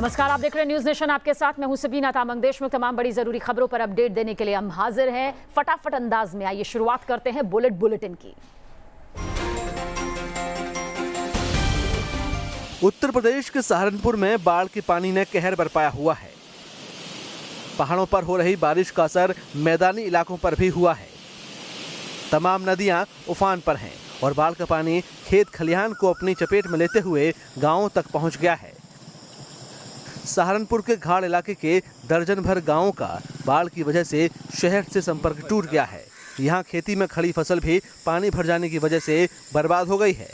नमस्कार, आप देख रहे हैं न्यूज नेशन। आपके साथ मैं हूं सबीना तामंग। देश में तमाम बड़ी जरूरी खबरों पर अपडेट देने के लिए हम हाजिर हैं फटाफट अंदाज में। आइए शुरुआत करते हैं बुलेटिन की। उत्तर प्रदेश के सहारनपुर में बाढ़ के पानी ने कहर बरपाया हुआ है। पहाड़ों पर हो रही बारिश का असर मैदानी इलाकों पर भी हुआ है। तमाम नदियां उफान पर हैं और बाढ़ का पानी खेत खलिहान को अपनी चपेट में लेते हुए गांवों तक पहुंच गया है। सहारनपुर के घाड़ इलाके के दर्जन भर गांवों का बाढ़ की वजह से शहर से संपर्क टूट गया है। यहां खेती में खड़ी फसल भी पानी भर जाने की वजह से बर्बाद हो गई है।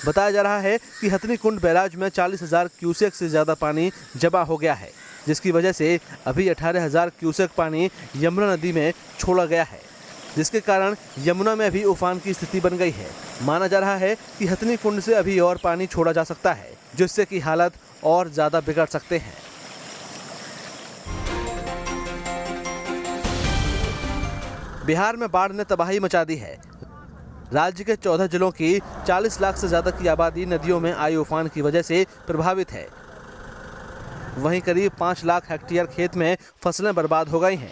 बताया जा रहा है कि हथनी कुंड बैराज में 40,000 क्यूसेक से ज़्यादा पानी जमा हो गया है, जिसकी वजह से अभी 18,000 क्यूसेक पानी यमुना नदी में छोड़ा गया है, जिसके कारण यमुना में भी उफान की स्थिति बन गई है। माना जा रहा है कि हथनी कुंड से अभी और पानी छोड़ा जा सकता है, जिससे कि हालत और ज़्यादा बिगड़ सकते हैं। बिहार में बाढ़ ने तबाही मचा दी है। राज्य के 14 जिलों की 40 लाख से ज़्यादा की आबादी नदियों में आई उफान की वजह से प्रभावित है। वहीं करीब 5 लाख हेक्टेयर खेत में फसलें बर्बाद हो गई हैं।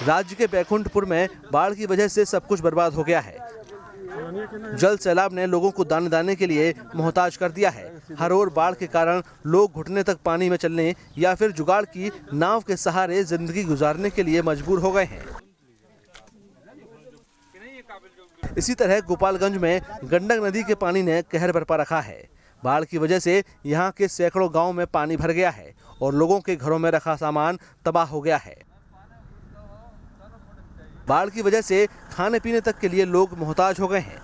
राज्य के बैकुंठपुर में बाढ़ की वजह से सब कुछ बर्बाद हो गया है। जल सैलाब ने लोगों को दाने दाने के लिए मोहताज कर दिया है। हर ओर बाढ़ के कारण लोग घुटने तक पानी में चलने या फिर जुगाड़ की नाव के सहारे जिंदगी गुजारने के लिए मजबूर हो गए हैं। इसी तरह गोपालगंज में गंडक नदी के पानी ने कहर बरपा रखा है। बाढ़ की वजह से यहाँ के सैकड़ों गांव में पानी भर गया है और लोगों के घरों में रखा सामान तबाह हो गया है। बाढ़ की वजह से खाने पीने तक के लिए लोग मोहताज हो गए हैं।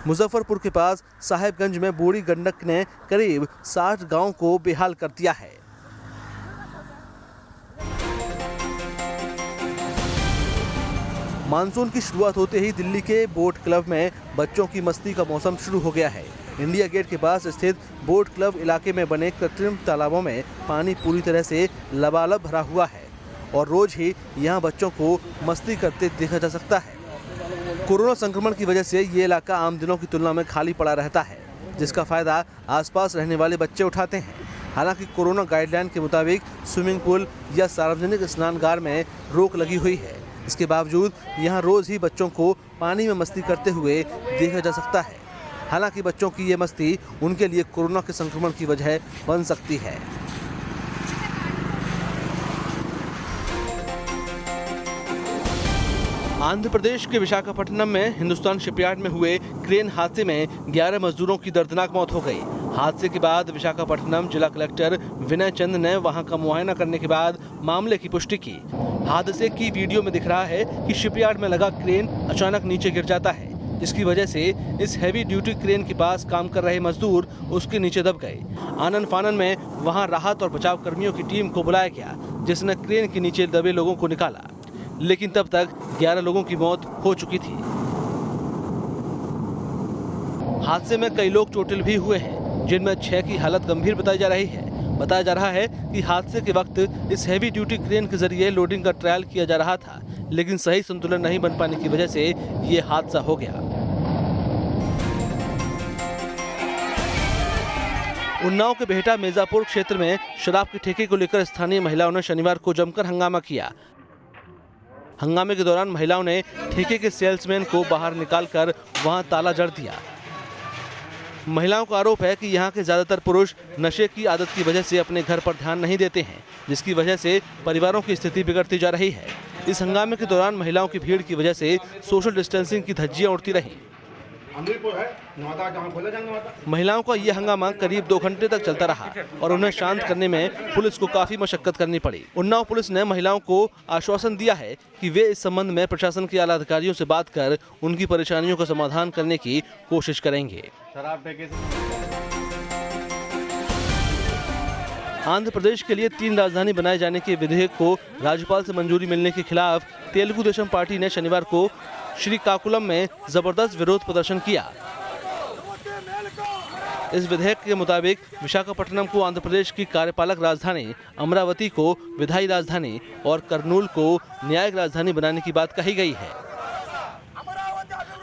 मुजफ्फरपुर के पास साहेबगंज में बूढ़ी गंडक ने करीब 60 गांव को बेहाल कर दिया है। मानसून की शुरुआत होते ही दिल्ली के बोट क्लब में बच्चों की मस्ती का मौसम शुरू हो गया है। इंडिया गेट के पास स्थित बोट क्लब इलाके में बने कृत्रिम तालाबों में पानी पूरी तरह से लबालब भरा हुआ है और रोज ही यहां बच्चों को मस्ती करते देखा जा सकता है। कोरोना संक्रमण की वजह से ये इलाका आम दिनों की तुलना में खाली पड़ा रहता है, जिसका फायदा आसपास रहने वाले बच्चे उठाते हैं। हालांकि कोरोना गाइडलाइन के मुताबिक स्विमिंग पूल या सार्वजनिक स्नानगार में रोक लगी हुई है। इसके बावजूद यहाँ रोज ही बच्चों को पानी में मस्ती करते हुए देखा जा सकता है। हालांकि बच्चों की ये मस्ती उनके लिए कोरोना के संक्रमण की वजह बन सकती है। आंध्र प्रदेश के विशाखापट्टनम में हिंदुस्तान शिपयार्ड में हुए क्रेन हादसे में 11 मजदूरों की दर्दनाक मौत हो गई। हादसे के बाद विशाखापट्टनम जिला कलेक्टर विनय चंद ने वहां का मुआयना करने के बाद मामले की पुष्टि की। हादसे की वीडियो में दिख रहा है कि शिपयार्ड में लगा क्रेन अचानक नीचे गिर जाता है, जिसकी वजह से इस हैवी ड्यूटी क्रेन के पास काम कर रहे मजदूर उसके नीचे दब गए। आनन फानन में वहां राहत और बचाव कर्मियों की टीम को बुलाया गया, जिसने क्रेन के नीचे दबे लोगों को निकाला, लेकिन तब तक 11 लोगों की मौत हो चुकी थी। हादसे में कई लोग चोटिल भी हुए हैं, जिनमें 6 की हालत गंभीर बताई जा रही है। बताया जा रहा है कि हादसे के वक्त इस हैवी ड्यूटी क्रेन के जरिए लोडिंग का ट्रायल किया जा रहा था, लेकिन सही संतुलन नहीं बन पाने की वजह से ये हादसा हो गया। उन्नाव के बेहटा मिर्जापुर क्षेत्र में शराब के ठेके को लेकर स्थानीय महिलाओं ने शनिवार को जमकर हंगामा किया। हंगामे के दौरान महिलाओं ने ठेके के सेल्समैन को बाहर निकालकर वहां ताला जड़ दिया। महिलाओं का आरोप है कि यहां के ज्यादातर पुरुष नशे की आदत की वजह से अपने घर पर ध्यान नहीं देते हैं, जिसकी वजह से परिवारों की स्थिति बिगड़ती जा रही है। इस हंगामे के दौरान महिलाओं की भीड़ की वजह से सोशल डिस्टेंसिंग की धज्जियां उड़ती रहीं। महिलाओं का यह हंगामा करीब 2 घंटे तक चलता रहा और उन्हें शांत करने में पुलिस को काफी मशक्कत करनी पड़ी। उन्नाव पुलिस ने महिलाओं को आश्वासन दिया है कि वे इस संबंध में प्रशासन के आला अधिकारियों से बात कर उनकी परेशानियों का समाधान करने की कोशिश करेंगे। आंध्र प्रदेश के लिए 3 राजधानी बनाए जाने के विधेयक को राज्यपाल से मंजूरी मिलने के खिलाफ तेलुगु देशम पार्टी ने शनिवार को श्रीकाकुलम में जबरदस्त विरोध प्रदर्शन किया। इस विधेयक के मुताबिक विशाखापट्टनम को आंध्र प्रदेश की कार्यपालक राजधानी, अमरावती को विधायी राजधानी और कर्नूल को न्यायिक राजधानी बनाने की बात कही गई है।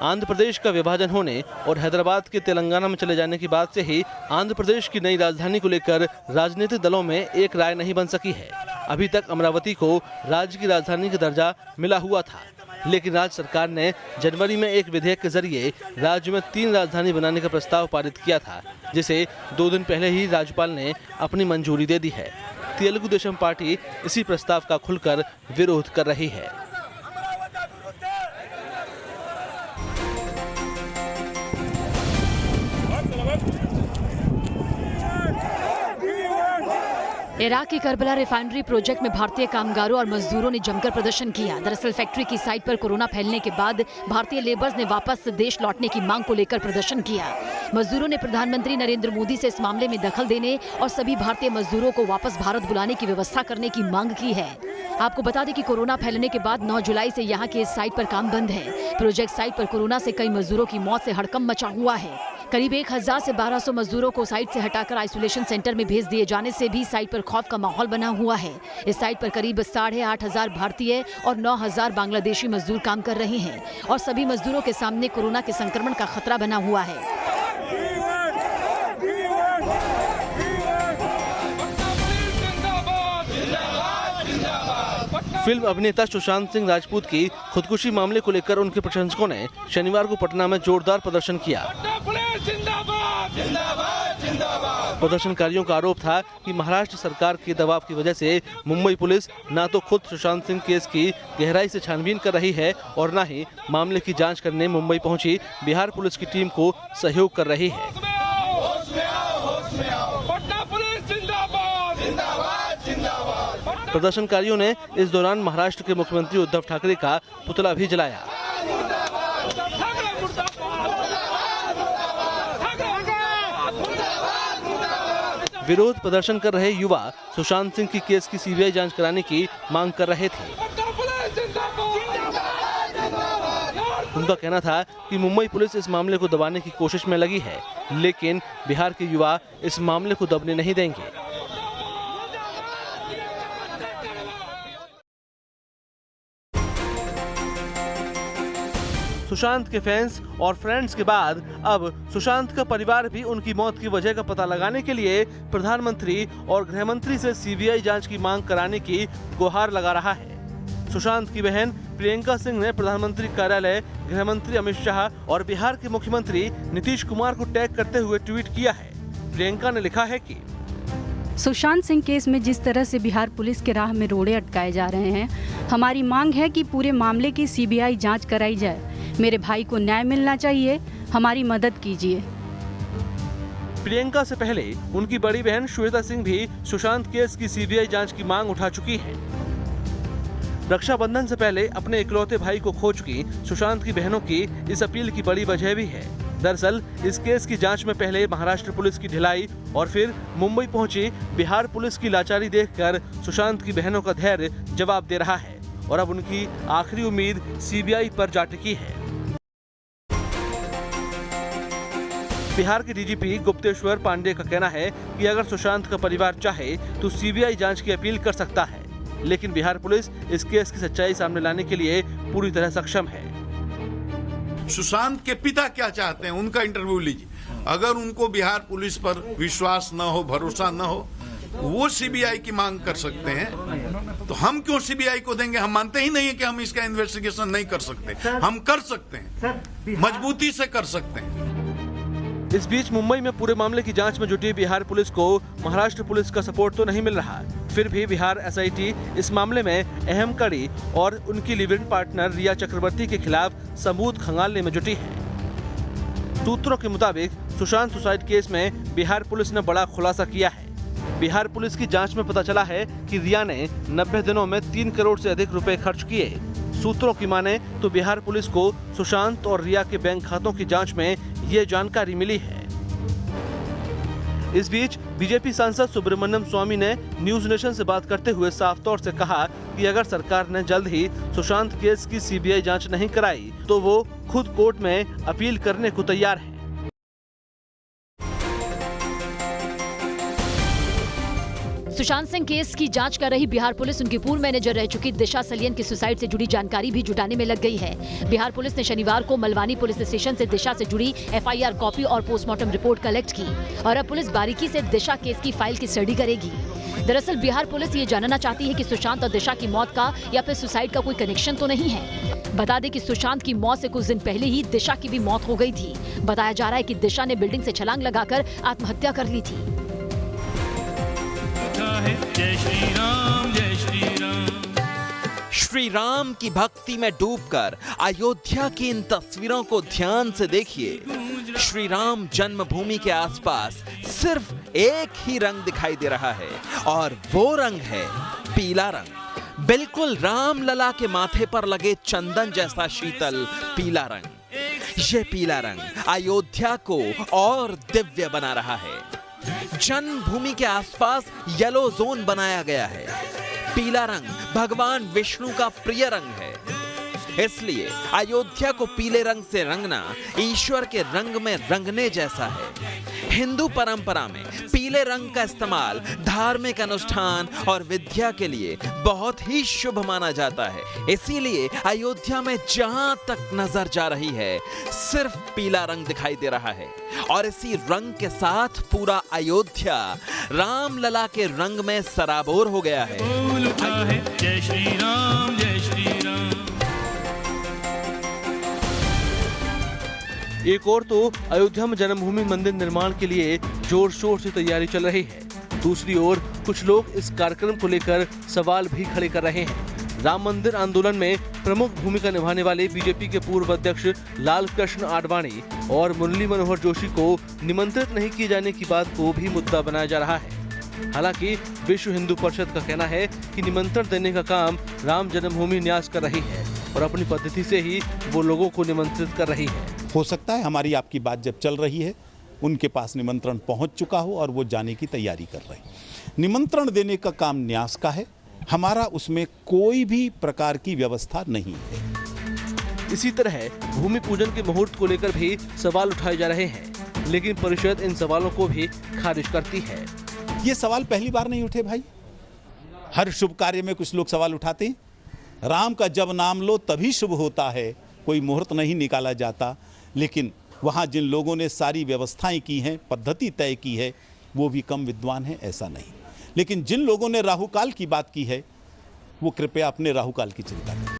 आंध्र प्रदेश का विभाजन होने और हैदराबाद के तेलंगाना में चले जाने की बात से ही आंध्र प्रदेश की नई राजधानी को लेकर राजनीतिक दलों में एक राय नहीं बन सकी है। अभी तक अमरावती को राज्य की राजधानी का दर्जा मिला हुआ था, लेकिन राज्य सरकार ने जनवरी में एक विधेयक के जरिए राज्य में 3 राजधानी बनाने का प्रस्ताव पारित किया था, जिसे 2 दिन पहले ही राज्यपाल ने अपनी मंजूरी दे दी है। तेलुगु देशम पार्टी इसी प्रस्ताव का खुलकर विरोध कर रही है। इराक की करबला रिफाइनरी प्रोजेक्ट में भारतीय कामगारों और मजदूरों ने जमकर प्रदर्शन किया। दरअसल फैक्ट्री की साइट पर कोरोना फैलने के बाद भारतीय लेबर्स ने वापस देश लौटने की मांग को लेकर प्रदर्शन किया। मजदूरों ने प्रधानमंत्री नरेंद्र मोदी से इस मामले में दखल देने और सभी भारतीय मजदूरों को वापस भारत बुलाने की व्यवस्था करने की मांग की है। आपको बता दें कि कोरोना फैलने के बाद 9 जुलाई से यहाँ की इस साइट पर काम बंद है। प्रोजेक्ट साइट पर कोरोना से कई मजदूरों की मौत से हड़कंप मचा हुआ है। करीब 1000 से 1200 मजदूरों को साइट से हटाकर आइसोलेशन सेंटर में भेज दिए जाने से भी साइट पर खौफ का माहौल बना हुआ है। इस साइट पर करीब 8500 भारतीय और 9000 बांग्लादेशी मजदूर काम कर रहे हैं और सभी मजदूरों के सामने कोरोना के संक्रमण का खतरा बना हुआ है। फिल्म अभिनेता सुशांत सिंह राजपूत की खुदकुशी मामले को लेकर उनके प्रशंसकों ने शनिवार को पटना में जोरदार प्रदर्शन किया। प्रदर्शनकारियों का आरोप था कि महाराष्ट्र सरकार के दबाव की वजह से मुंबई पुलिस न तो खुद सुशांत सिंह केस की गहराई से छानबीन कर रही है और न ही मामले की जांच करने मुंबई पहुंची बिहार पुलिस की टीम को सहयोग कर रही है। प्रदर्शनकारियों ने इस दौरान महाराष्ट्र के मुख्यमंत्री उद्धव ठाकरे का पुतला भी जलाया। विरोध प्रदर्शन कर रहे युवा सुशांत सिंह की केस की सीबीआई जांच कराने की मांग कर रहे थे। उनका कहना था कि मुंबई पुलिस इस मामले को दबाने की कोशिश में लगी है, लेकिन बिहार के युवा इस मामले को दबने नहीं देंगे। सुशांत के फैंस और फ्रेंड्स के बाद अब सुशांत का परिवार भी उनकी मौत की वजह का पता लगाने के लिए प्रधानमंत्री और गृह मंत्री से सीबीआई जांच की मांग कराने की गुहार लगा रहा है। सुशांत की बहन प्रियंका सिंह ने प्रधानमंत्री कार्यालय, गृह मंत्री अमित शाह और बिहार के मुख्यमंत्री नीतीश कुमार को टैग करते हुए ट्वीट किया है। प्रियंका ने लिखा है कि सुशांत सिंह केस में जिस तरह से बिहार पुलिस के राह में रोड़े अटकाए जा रहे हैं, हमारी मांग है कि पूरे मामले की सीबीआई जांच कराई जाए। मेरे भाई को न्याय मिलना चाहिए, हमारी मदद कीजिए। प्रियंका से पहले उनकी बड़ी बहन श्वेता सिंह भी सुशांत केस की सीबीआई जांच की मांग उठा चुकी है। रक्षाबंधन से पहले अपने इकलौते भाई को खो चुकी सुशांत की बहनों की इस अपील की बड़ी वजह भी है। दरअसल इस केस की जांच में पहले महाराष्ट्र पुलिस की ढिलाई और फिर मुंबई पहुंची बिहार पुलिस की लाचारी देखकर सुशांत की बहनों का धैर्य जवाब दे रहा है और अब उनकी आखिरी उम्मीद सीबीआई पर जा टिकी है। बिहार के डीजीपी गुप्तेश्वर पांडे का कहना है कि अगर सुशांत का परिवार चाहे तो सीबीआई जांच की अपील कर सकता है, लेकिन बिहार पुलिस इस केस की सच्चाई सामने लाने के लिए पूरी तरह सक्षम है। सुशांत के पिता क्या चाहते हैं, उनका इंटरव्यू लीजिए। अगर उनको बिहार पुलिस पर विश्वास न हो, भरोसा न हो, वो सीबीआई की मांग कर सकते हैं। तो हम क्यों सीबीआई को देंगे? हम मानते ही नहीं है कि हम इसका इन्वेस्टिगेशन नहीं कर सकते। हम कर सकते हैं, मजबूती से कर सकते हैं। इस बीच मुंबई में पूरे मामले की जांच में जुटी बिहार पुलिस को महाराष्ट्र पुलिस का सपोर्ट तो नहीं मिल रहा। फिर भी बिहार एसआईटी इस मामले में अहम कड़ी और उनकी लिव इन पार्टनर रिया चक्रवर्ती के खिलाफ सबूत खंगालने में जुटी है। सूत्रों के मुताबिक सुशांत सुसाइड केस में बिहार पुलिस ने बड़ा खुलासा किया है। बिहार पुलिस की जांच में पता चला है कि रिया ने 90 दिनों में 3 करोड़ से अधिक रुपए खर्च किए। सूत्रों की माने तो बिहार पुलिस को सुशांत और रिया के बैंक खातों की जांच में ये जानकारी मिली है। इस बीच बीजेपी सांसद सुब्रमण्यम स्वामी ने न्यूज नेशन से बात करते हुए साफ तौर से कहा कि अगर सरकार ने जल्द ही सुशांत केस की सीबीआई जांच नहीं कराई तो वो खुद कोर्ट में अपील करने को तैयार है। सुशांत सिंह केस की जांच कर रही बिहार पुलिस उनकी पूर्व मैनेजर रह चुकी दिशा सलियन की सुसाइड से जुड़ी जानकारी भी जुटाने में लग गई है। बिहार पुलिस ने शनिवार को मलवानी पुलिस स्टेशन से दिशा से जुड़ी FIR कॉपी और पोस्टमार्टम रिपोर्ट कलेक्ट की और अब पुलिस बारीकी से दिशा केस की फाइल की स्टडी करेगी। दरअसल बिहार पुलिस ये जानना चाहती है कि सुशांत और दिशा की मौत का या फिर सुसाइड का कोई कनेक्शन तो नहीं है। बता दें कि सुशांत की मौत से कुछ दिन पहले ही दिशा की भी मौत हो गई थी। बताया जा रहा है कि दिशा ने बिल्डिंग से छलांग लगाकर आत्महत्या कर ली थी। जय श्री राम, जय श्री राम। श्री राम की भक्ति में डूबकर अयोध्या की इन तस्वीरों को ध्यान से देखिए। श्री राम जन्मभूमि के आसपास सिर्फ एक ही रंग दिखाई दे रहा है और वो रंग है पीला रंग। बिल्कुल राम लला के माथे पर लगे चंदन जैसा शीतल पीला रंग। ये पीला रंग अयोध्या को और दिव्य बना रहा है। जन्मभूमि के आसपास येलो जोन बनाया गया है। पीला रंग भगवान विष्णु का प्रिय रंग है, इसलिए अयोध्या को पीले रंग से रंगना ईश्वर के रंग में रंगने जैसा है। हिंदू परंपरा में पीले रंग का इस्तेमाल धार्मिक अनुष्ठान और विद्या के लिए बहुत ही शुभ माना जाता है। इसीलिए अयोध्या में जहां तक नजर जा रही है सिर्फ पीला रंग दिखाई दे रहा है और इसी रंग के साथ पूरा अयोध्या राम लला के रंग में सराबोर हो गया है। जय श्री राम, जय श्री राम। एक और तो अयोध्या में जन्मभूमि मंदिर निर्माण के लिए जोर शोर से तैयारी चल रही है। दूसरी ओर कुछ लोग इस कार्यक्रम को लेकर सवाल भी खड़े कर रहे हैं। राम मंदिर आंदोलन में प्रमुख भूमिका निभाने वाले बीजेपी के पूर्व अध्यक्ष लाल कृष्ण आडवाणी और मुरली मनोहर जोशी को निमंत्रित नहीं किए जाने की बात को भी मुद्दा बनाया जा रहा है। हालांकि विश्व हिंदू परिषद का कहना है कि निमंत्रण देने का काम राम जन्मभूमि न्यास कर रही है और अपनी पद्धति से ही वो लोगों को निमंत्रित कर रही है। हो सकता है हमारी आपकी बात जब चल रही है उनके पास निमंत्रण पहुंच चुका हो और वो जाने की तैयारी कर रहे हैं। निमंत्रण देने का काम न्यास का है, हमारा उसमें कोई भी प्रकार की व्यवस्था नहीं है। इसी तरह भूमि पूजन के मुहूर्त को लेकर भी सवाल उठाए जा रहे हैं, लेकिन परिषद इन सवालों को भी खारिज करती है। ये सवाल पहली बार नहीं उठे भाई, हर शुभ कार्य में कुछ लोग सवाल उठाते हैं। राम का जब नाम लो तभी शुभ होता है, कोई मुहूर्त नहीं निकाला जाता। लेकिन वहाँ जिन लोगों ने सारी व्यवस्थाएं की हैं, पद्धति तय की है, वो भी कम विद्वान हैं, ऐसा नहीं। लेकिन जिन लोगों ने राहुकाल की बात की है वो कृपया अपने राहुकाल की चिंता करें।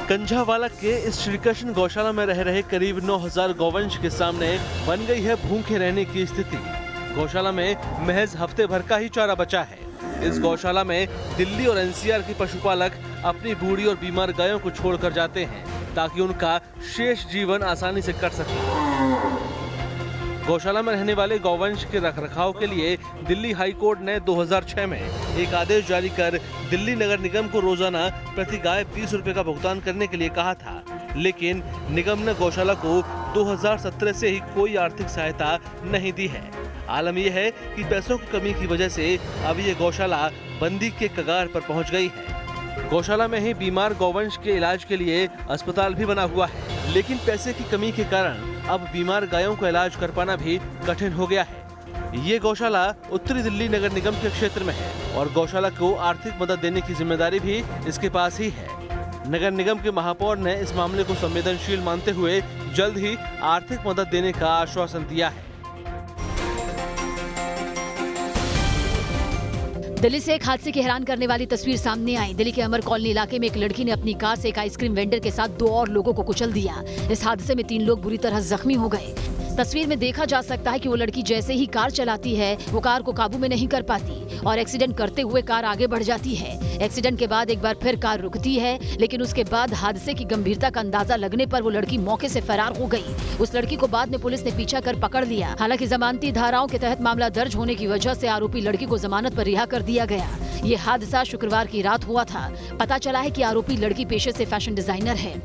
कंझावाला के इस श्रीकृष्ण गौशाला में रह रहे करीब 9000 गौवंश के सामने बन गई है भूखे रहने की स्थिति। गौशाला में महज हफ्ते भर का ही चारा बचा है। इस गौशाला में दिल्ली और NCR के पशुपालक अपनी बूढ़ी और बीमार गायों को छोड़कर जाते हैं ताकि उनका शेष जीवन आसानी से कट सके। गौशाला में रहने वाले गौवंश के रखरखाव के लिए दिल्ली हाई कोर्ट ने 2006 में एक आदेश जारी कर दिल्ली नगर निगम को रोजाना प्रति गाय 20 रुपए का भुगतान करने के लिए कहा था, लेकिन निगम ने गौशाला को 2017 से ही कोई आर्थिक सहायता नहीं दी है। आलम यह है कि पैसों की कमी की वजह से अब ये गौशाला बंदी के कगार पर पहुंच गई है। गौशाला में ही बीमार गौवंश के इलाज के लिए अस्पताल भी बना हुआ है, लेकिन पैसे की कमी के कारण अब बीमार गायों का इलाज कर पाना भी कठिन हो गया है। ये गौशाला उत्तरी दिल्ली नगर निगम के क्षेत्र में है और गौशाला को आर्थिक मदद देने की जिम्मेदारी भी इसके पास ही है। नगर निगम के महापौर ने इस मामले को संवेदनशील मानते हुए जल्द ही आर्थिक मदद देने का आश्वासन दिया है। दिल्ली से एक हादसे की हैरान करने वाली तस्वीर सामने आई। दिल्ली के अमर कॉलोनी इलाके में एक लड़की ने अपनी कार से एक आइसक्रीम वेंडर के साथ 2 और लोगों को कुचल दिया। इस हादसे में 3 लोग बुरी तरह जख्मी हो गए। तस्वीर में देखा जा सकता है कि वो लड़की जैसे ही कार चलाती है वो कार को काबू में नहीं कर पाती और एक्सीडेंट करते हुए कार आगे बढ़ जाती है। एक्सीडेंट के बाद एक बार फिर कार रुकती है, लेकिन उसके बाद हादसे की गंभीरता का अंदाजा लगने पर वो लड़की मौके से फरार हो गई। उस लड़की को बाद में पुलिस ने पीछा कर पकड़ लिया। हालांकि जमानती धाराओं के तहत मामला दर्ज होने की वजह से आरोपी लड़की को जमानत पर रिहा कर दिया गया। ये हादसा शुक्रवार की रात हुआ था। पता चला है कि आरोपी लड़की पेशे से फैशन डिजाइनर है।